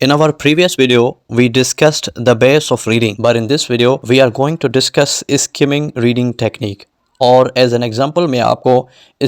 In our previous video, we discussed the base of reading, but in this video, we are going to discuss skimming reading technique. और as an example मैं आपको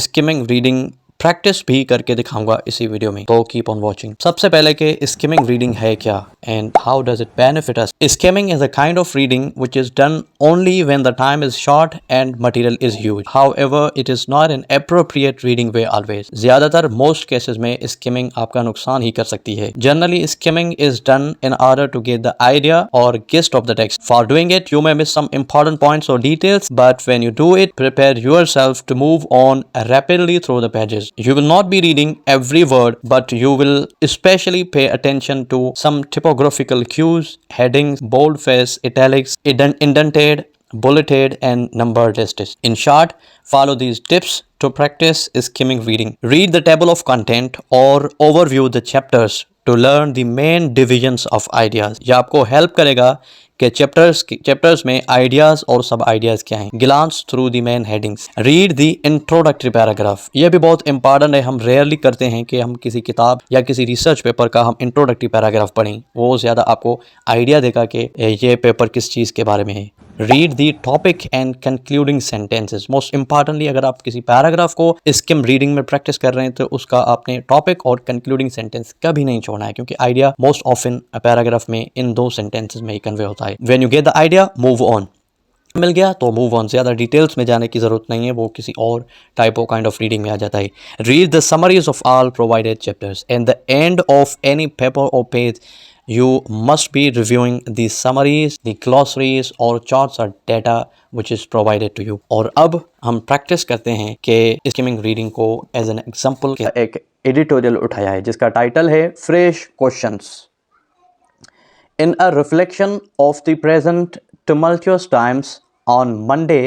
skimming reading practice भी करके दिखाऊंगा इसी video में, तो keep on watching. सबसे पहले कि स्किमिंग रीडिंग है क्या and how does it benefit us. Skimming is a kind of reading which is done only when the time is short and material is huge. However, it is not an appropriate reading way always. ज़्यादातर most cases में skimming आपका नुकसान ही कर सकती है। Generally, skimming is done in order to get the idea or gist of the text. For doing it, you may miss some important points or details, but when you do it, prepare yourself to move on rapidly through the pages. You will not be reading every word, but you will especially pay attention to some typographical cues, headings, boldface, italics, indented, bulleted and numbered lists. In short, follow these tips to practice skimming reading. Read the table of content or overview the chapters to learn the main divisions of ideas. यह आपको help करेगा कि chapters में ideas और सब ideas क्या हैं। Glance through the main headings. Read the introductory paragraph. यह भी बहुत इंपॉर्टेंट है। हम रेयरली करते हैं कि हम किसी किताब या किसी रिसर्च पेपर का हम इंट्रोडक्टरी पैराग्राफ पढ़ें। वो ज़्यादा आपको आइडिया देगा कि ये पेपर किस चीज़ के बारे में है। Read the topic and concluding sentences. Most importantly अगर आप किसी पैराग्राफ को स्किम रीडिंग में प्रैक्टिस कर रहे हैं तो उसका आपने टॉपिक और कंक्लूडिंग सेंटेंस कभी नहीं छोड़ना है, क्योंकि आइडिया मोस्ट ऑफन पैराग्राफ में इन दो सेंटेंसेस में ही कन्वे होता है। When you get the idea move on. मिल गया तो मूव ऑन। ज़्यादा डिटेल्स में जाने की ज़रूरत नहीं है, वो किसी और type of kind of reading में आ जाता है। Read the summaries of all provided chapters. At the end of any paper और page you must be reviewing the summaries, the glossaries और charts or data which is provided to you. और अब हम practice करते हैं कि skimming reading को as an example एक एडिटोरियल उठाया है जिसका टाइटल है fresh questions. In a reflection of the present tumultuous times, on Monday,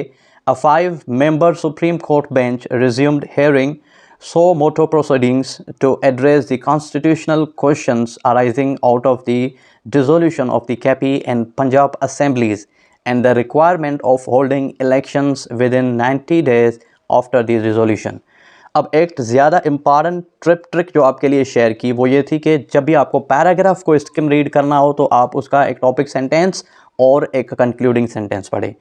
a 5-member Supreme Court bench resumed hearing so motu proceedings to address the constitutional questions arising out of the dissolution of the KP and Punjab assemblies and the requirement of holding elections within 90 days after the dissolution. अब एक ज़्यादा important trick जो आपके लिए share की वो ये थी कि जब भी आपको पैराग्राफ को स्किम रीड करना हो तो आप उसका एक टॉपिक सेंटेंस और एक कंक्लूडिंग सेंटेंस पढ़ें,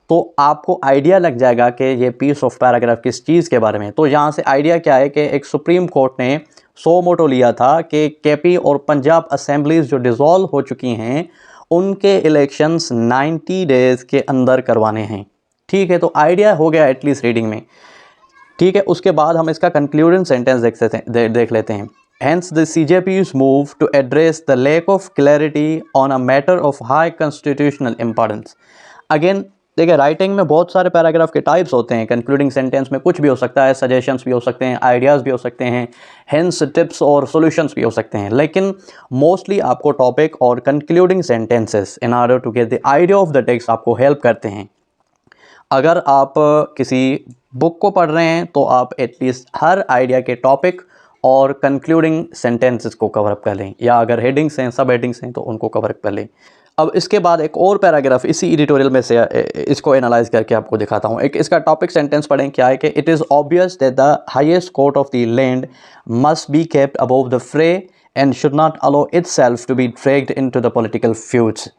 तो आपको आइडिया लग जाएगा कि ये पीस ऑफ पैराग्राफ किस चीज़ के बारे में। तो यहाँ से आइडिया क्या है कि एक सुप्रीम कोर्ट ने सो मोटो लिया था कि केपी और पंजाब असेंबलीज जो डिज़ोल्व हो चुकी हैं उनके इलेक्शंस 90 डेज़ के अंदर करवाने हैं। ठीक है, तो आइडिया हो गया एटलीस्ट रीडिंग में। ठीक है, उसके बाद हम इसका कंक्लूडिंग सेंटेंस देख लेते हैं। Hence, the CJP's move to address the lack of clarity on a matter of high constitutional importance. Again, देखिए राइटिंग में बहुत सारे पैराग्राफ के टाइप्स होते हैं। कंक्लूडिंग सेंटेंस में कुछ भी हो सकता है, सजेशंस भी हो सकते हैं, आइडियाज़ भी हो सकते हैं, हेंस टिप्स और सॉल्यूशंस भी हो सकते हैं, लेकिन मोस्टली आपको टॉपिक और concluding sentences in order to get the idea of the text आपको हेल्प करते हैं। अगर आप किसी बुक को पढ़ रहे हैं तो आप एटलीस्ट हर आइडिया के टॉपिक और कंक्लूडिंग सेंटेंसेस को कवर अप कर लें, या अगर हेडिंग्स हैं, सब हेडिंग्स हैं तो उनको कवर अप कर लें। अब इसके बाद एक और पैराग्राफ इसी एडिटोरियल में से इसको एनालाइज करके आपको दिखाता हूँ। एक इसका टॉपिक सेंटेंस पढ़ें। क्या है कि it is obvious that the highest court of the land must be kept above the fray and should not allow itself to be dragged into the political feuds.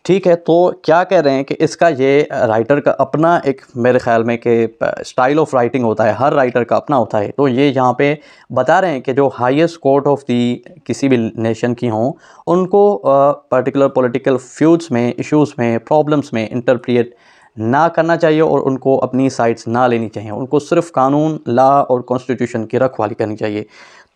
ठीक है, तो क्या कह रहे हैं कि इसका ये राइटर का अपना एक मेरे ख्याल में कि स्टाइल ऑफ राइटिंग होता है, हर राइटर का अपना होता है। तो ये यहाँ पे बता रहे हैं कि जो हाईएस्ट कोर्ट ऑफ दी किसी भी नेशन की हों उनको पर्टिकुलर पॉलिटिकल फ्यूड्स में, इश्यूज़ में, प्रॉब्लम्स में इंटरप्रिएट ना करना चाहिए और उनको अपनी साइड्स ना लेनी चाहिए। उनको सिर्फ कानून, लॉ और कॉन्स्टिट्यूशन की रखवाली करनी चाहिए।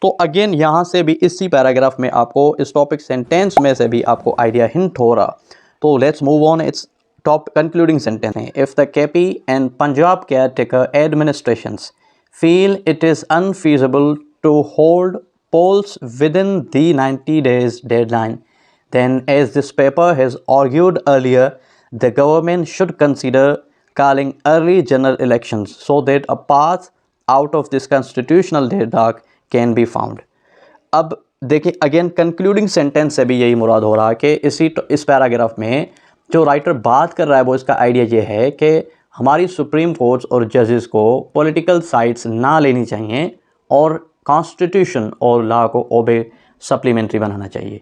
तो अगेन यहाँ से भी इसी पैराग्राफ में आपको इस टॉपिक सेंटेंस में से भी आपको आइडिया हिंट हो रहा। तो let's move on. It's top concluding sentence है, if the KP and Punjab caretaker administrations feel it is unfeasible to hold polls within the 90 days deadline, then as this paper has argued earlier, the government should consider calling early general elections so that a path out of this constitutional deadlock can be found. अब देखिए again concluding sentence से भी यही मुराद हो रहा है कि इस पैराग्राफ में जो राइटर बात कर रहा है वो इसका आइडिया ये है कि हमारी सुप्रीम कोर्ट्स और जजेस को पॉलिटिकल साइड्स ना लेनी चाहिए और कॉन्स्टिट्यूशन और लॉ को ओबे सप्लीमेंट्री बनाना चाहिए।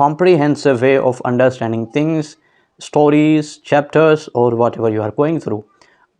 comprehensive way of understanding things, stories, chapters or whatever you are going through.